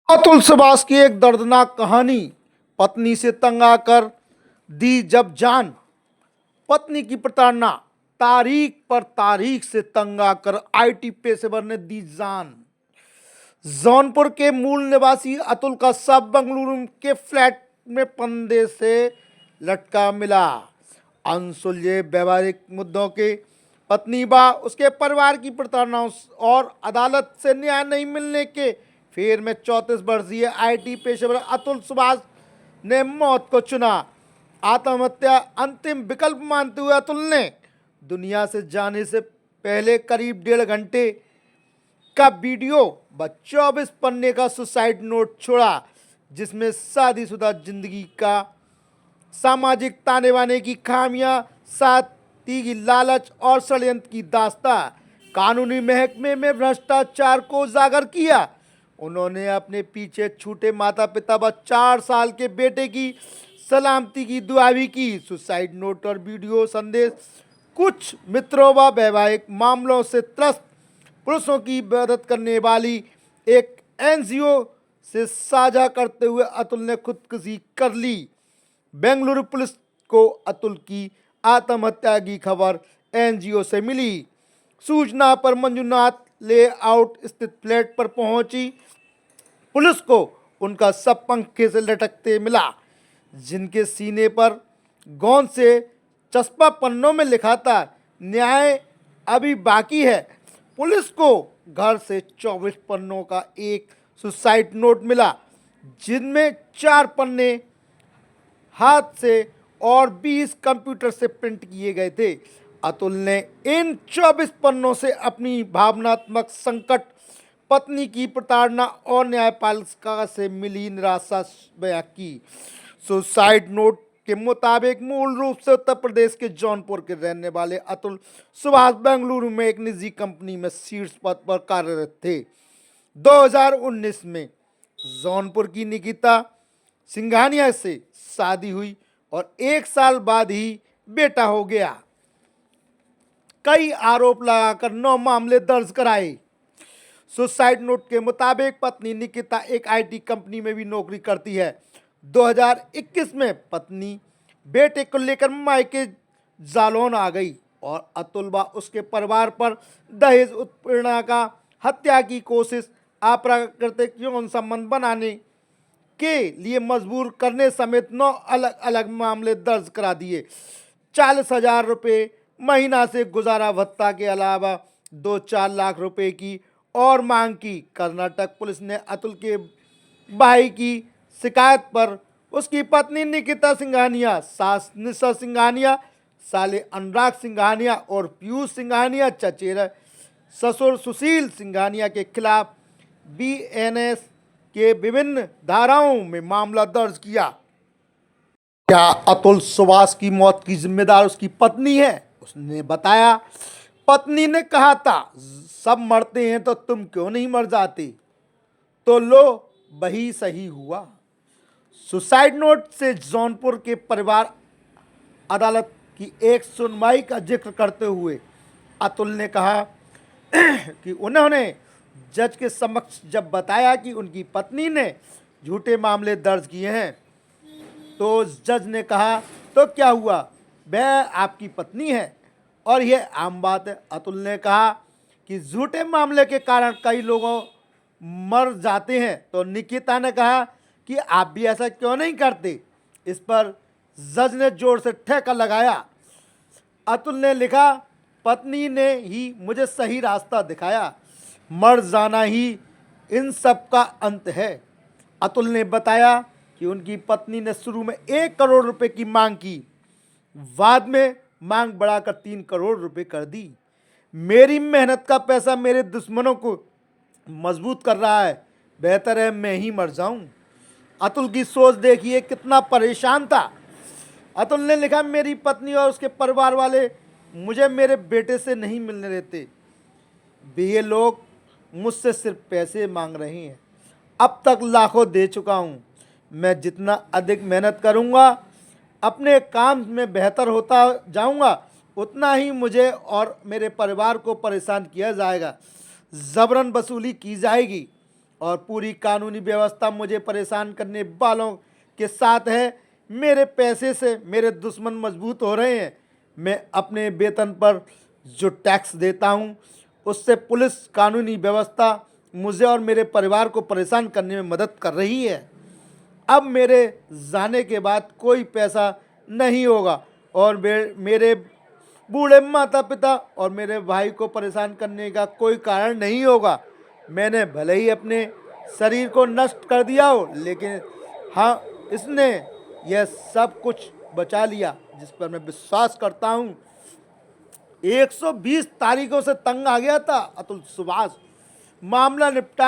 अतुल सुभाष की एक दर्दनाक कहानी। पत्नी से तंग आकर दी जब जान। पत्नी की प्रताड़ना, तारीख पर तारीख से तंग आकर आईटी पेशेवर ने दी जान। जौनपुर के मूल निवासी अतुल का शव बंगलुरु के फ्लैट में फंदे से लटका मिला। अनसुलझे वैवाहिक मुद्दों के पत्नी व उसके परिवार की प्रताड़नाओं और अदालत से न्याय नहीं मिलने के फेर में 34 वर्षीय आईटी पेशेवर अतुल सुभाष ने मौत को चुना। आत्महत्या अंतिम विकल्प मानते हुए अतुल ने दुनिया से जाने से पहले करीब 1.5 घंटे का वीडियो व 24 पन्ने का सुसाइड नोट छोड़ा, जिसमें शादीशुदा जिंदगी का सामाजिक ताने बाने की खामियां, साथी की लालच और षड्यंत्र की दास्तां, कानूनी महकमे में भ्रष्टाचार को उजागर किया। उन्होंने अपने पीछे छूटे माता पिता व 4 साल के बेटे की सलामती की दुआ भी की। सुसाइड नोट और वीडियो संदेश कुछ मित्रों व वैवाहिक मामलों से त्रस्त पुरुषों की मदद करने वाली एक एनजीओ से साझा करते हुए अतुल ने खुदकुशी कर ली। बेंगलुरु पुलिस को अतुल की आत्महत्या की खबर एनजीओ से मिली। सूचना पर मंजुनाथ लेआउट स्थित फ्लैट पर पहुंची पुलिस को उनका शव पंखे से लटकते मिला, जिनके सीने पर गोंद से चस्पा पन्नों में लिखा था, न्याय अभी बाकी है। पुलिस को घर से 24 पन्नों का एक सुसाइड नोट मिला, जिनमें 4 पन्ने हाथ से और 20 कंप्यूटर से प्रिंट किए गए थे। अतुल ने इन 24 पन्नों से अपनी भावनात्मक संकट, पत्नी की प्रताड़ना और न्यायपालिका से मिली निराशा बयां की। सुसाइड नोट के मुताबिक मूल रूप से उत्तर प्रदेश के जौनपुर के रहने वाले अतुल सुभाष बेंगलुरु में एक निजी कंपनी में शीर्ष पद पर कार्यरत थे। 2019 में जौनपुर की निकिता सिंघानिया से शादी हुई और 1 साल बाद ही बेटा हो गया। कई आरोप लगाकर 9 मामले दर्ज कराए। सुसाइड नोट के मुताबिक पत्नी निकिता एक आईटी कंपनी में भी नौकरी करती है। 2021 में पत्नी बेटे को लेकर मायके जालौन आ गई और अतुल व उसके परिवार पर दहेज उत्पीड़न का, हत्या की कोशिश, अप्राकृतिक यौन संबंध बनाने के लिए मजबूर करने समेत 9 अलग अलग मामले दर्ज करा दिए। 40,000 रुपये महीना से गुजारा भत्ता के अलावा 2-4 लाख रुपए की और मांग की। कर्नाटक पुलिस ने अतुल के भाई की शिकायत पर उसकी पत्नी निकिता सिंघानिया, सास निशा सिंघानिया, साले अनुराग सिंघानिया और पीयूष सिंघानिया, चचेरा ससुर सुशील सिंघानिया के खिलाफ बीएनएस के विभिन्न धाराओं में मामला दर्ज किया। क्या अतुल सुभाष की मौत की जिम्मेदार उसकी पत्नी है? उसने बताया, पत्नी ने कहा था, सब मरते हैं तो तुम क्यों नहीं मर जाते? तो लो वही सही हुआ। सुसाइड नोट से जौनपुर के परिवार अदालत की एक सुनवाई का जिक्र करते हुए अतुल ने कहा कि उन्होंने जज के समक्ष जब बताया कि उनकी पत्नी ने झूठे मामले दर्ज किए हैं, तो जज ने कहा, तो क्या हुआ, वह आपकी पत्नी है और यह आम बात है। अतुल ने कहा कि झूठे मामले के कारण कई लोगों मर जाते हैं। तो निकिता ने कहा कि आप भी ऐसा क्यों नहीं करते? इस पर जज ने जोर से ठेका लगाया। अतुल ने लिखा, पत्नी ने ही मुझे सही रास्ता दिखाया, मर जाना ही इन सब का अंत है। अतुल ने बताया कि उनकी पत्नी ने शुरू में 1 करोड़ रुपए की मांग की, बाद में मांग बढ़ाकर 3 करोड़ रुपए कर दी। मेरी मेहनत का पैसा मेरे दुश्मनों को मजबूत कर रहा है, बेहतर है मैं ही मर जाऊं। अतुल की सोच देखिए, कितना परेशान था। अतुल ने लिखा, मेरी पत्नी और उसके परिवार वाले मुझे मेरे बेटे से नहीं मिलने देते। ये लोग मुझसे सिर्फ पैसे मांग रहे हैं। अब तक लाखों दे चुका हूँ। मैं जितना अधिक मेहनत करूँगा, अपने काम में बेहतर होता जाऊँगा, उतना ही मुझे और मेरे परिवार को परेशान किया जाएगा, ज़बरन वसूली की जाएगी और पूरी कानूनी व्यवस्था मुझे परेशान करने वालों के साथ है। मेरे पैसे से मेरे दुश्मन मजबूत हो रहे हैं। मैं अपने वेतन पर जो टैक्स देता हूँ उससे पुलिस कानूनी व्यवस्था मुझे और मेरे परिवार को परेशान करने में मदद कर रही है। अब मेरे जाने के बाद कोई पैसा नहीं होगा और मेरे बूढ़े माता पिता और मेरे भाई को परेशान करने का कोई कारण नहीं होगा। मैंने भले ही अपने शरीर को नष्ट कर दिया हो, लेकिन हाँ, इसने यह सब कुछ बचा लिया जिस पर मैं विश्वास करता हूँ। 120 तारीखों से तंग आ गया था अतुल सुभाष। मामला निपटा